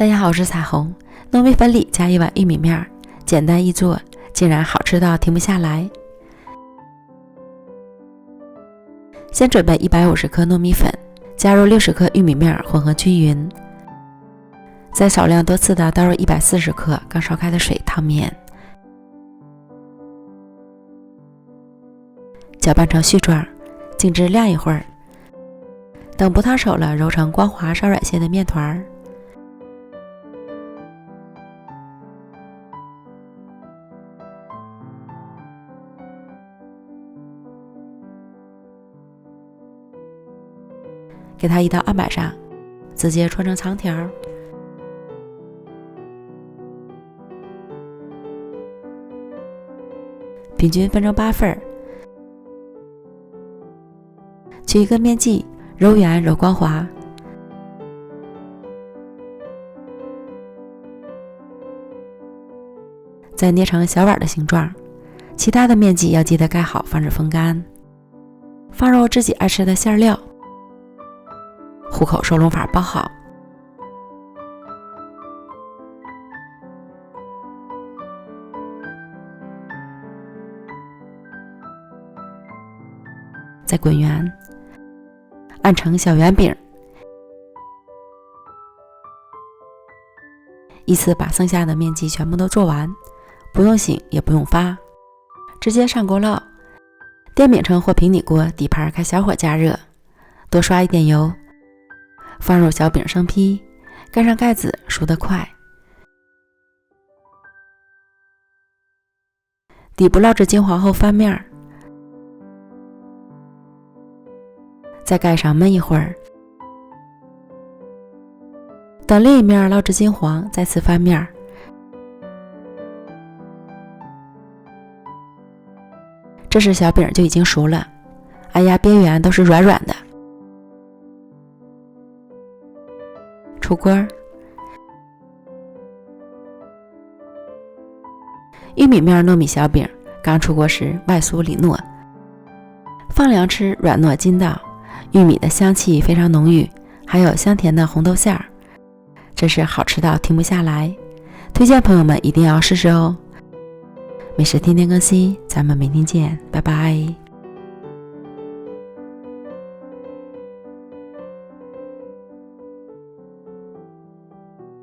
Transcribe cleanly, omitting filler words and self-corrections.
大家好，我是彩虹。糯米粉里加一碗玉米面，简单易做，竟然好吃到停不下来。先准备150克糯米粉，加入60克玉米面，混合均匀。再少量多次的倒入140克刚烧开的水烫面，搅拌成絮状，静置晾一会儿。等不烫手了，揉成光滑稍软些的面团。给它移到案板上，直接搓成长条，平均分成8份，取一个面剂，揉圆揉光滑，再捏成小碗的形状。其他的面剂要记得盖好，防止风干。放入自己爱吃的馅料，虎口收拢法包好，再滚圆，按成小圆饼，依次把剩下的面剂全部都做完，不用醒也不用发，直接上锅烙。电饼铛或平底锅，底盘开小火加热，多刷一点油，放入小饼生坯，盖上盖子，熟得快。底部烙至金黄后翻面，再盖上焖一会儿，等另一面烙至金黄，再次翻面。这时小饼就已经熟了，按压边缘都是软软的。出锅，玉米面糯米小饼刚出锅时外酥里糯，放凉吃软糯筋道，玉米的香气非常浓郁，还有香甜的红豆馅儿，真是好吃到停不下来，推荐朋友们一定要试试哦。美食天天更新，咱们明天见，拜拜。